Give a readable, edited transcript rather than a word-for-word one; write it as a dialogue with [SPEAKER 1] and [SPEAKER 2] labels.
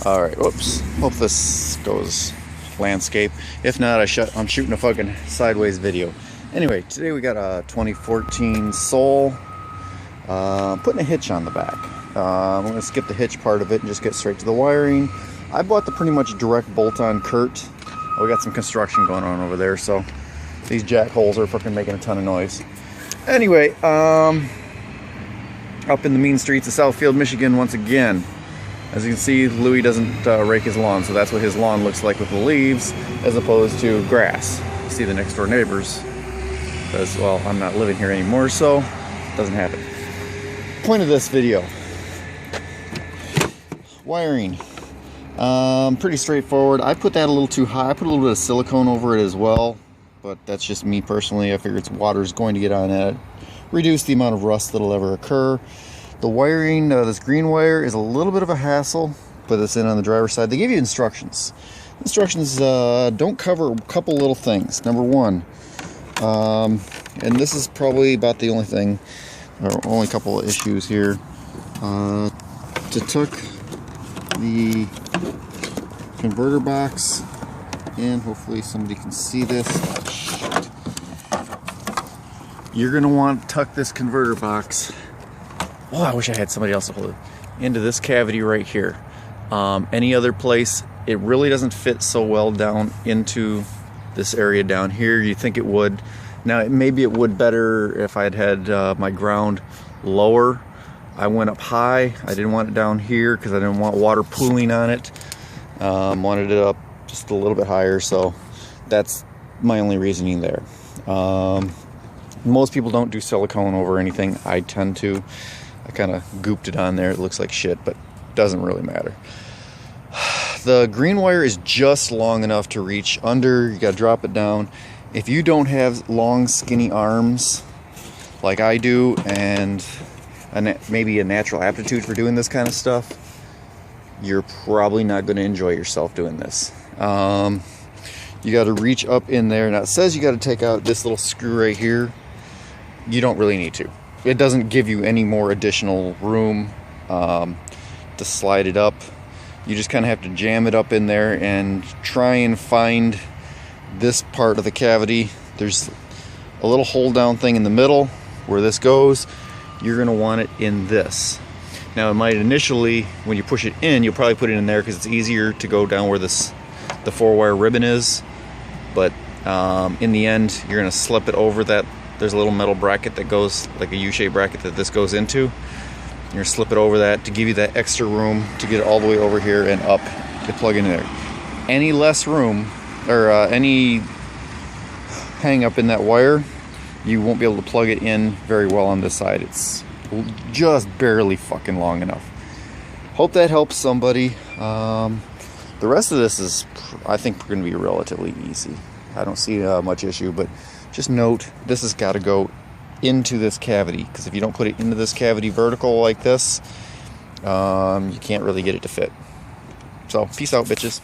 [SPEAKER 1] Alright, whoops. Hope this goes landscape. If not, I'm shooting a fucking sideways video. Anyway, today we got a 2014 Soul. Putting a hitch on the back. I'm going to skip the hitch part of it and just get straight to the wiring. I bought the pretty much direct bolt-on Curt. We got some construction going on over there, so these jack holes are fucking making a ton of noise. Anyway, up in the mean streets of Southfield, Michigan once again. As you can see, Louis doesn't rake his lawn, so that's what his lawn looks like with the leaves, as opposed to grass. You see the next door neighbors, because, well, I'm not living here anymore, so it doesn't happen. Point of this video. Wiring. Pretty straightforward. I put that a little too high. I put a little bit of silicone over it as well, but that's just me personally. I figure water's going to get on it, reduce the amount of rust that'll ever occur. The wiring, this green wire is a little bit of a hassle. Put this in on the driver's side. They give you instructions. Instructions don't cover a couple little things. Number one, and this is probably about the only thing, or only couple of issues here, to tuck the converter box in. Hopefully somebody can see this. You're going to want to tuck this converter box, oh, I wish I had somebody else to hold it, into this cavity right here. Any other place, it really doesn't fit so well down into this area down here. You think it would. Now, maybe it would better if I had my ground lower. I went up high. I didn't want it down here because I didn't want water pooling on it. Wanted it up just a little bit higher, so that's my only reasoning there. Most people don't do silicone over anything. I tend to. I kind of gooped it on there. It looks like shit, but doesn't really matter. The green wire is just long enough to reach under. You gotta drop it down. If you don't have long, skinny arms like I do, and maybe a natural aptitude for doing this kind of stuff, you're probably not going to enjoy yourself doing this. You got to reach up in there. Now it says you got to take out this little screw right here. You don't really need to. It doesn't give you any more additional room to slide it up. You just kind of have to jam it up in there and try and find this part of the cavity. There's a little hold down thing in the middle where this goes. You're going to want it in this. Now it might initially, when you push it in, you'll probably put it in there because it's easier to go down where the 4-wire ribbon is. But in the end, you're going to slip it over that. There's a little metal bracket that goes, like a U-shaped bracket that this goes into. You're going to slip it over that to give you that extra room to get it all the way over here and up to plug in there. Any less room, or any hang up in that wire, you won't be able to plug it in very well on this side. It's just barely fucking long enough. Hope that helps somebody. The rest of this is, I think, going to be relatively easy. I don't see much issue, but just note this has got to go into this cavity, because if you don't put it into this cavity vertical like this, you can't really get it to fit. So, peace out, bitches.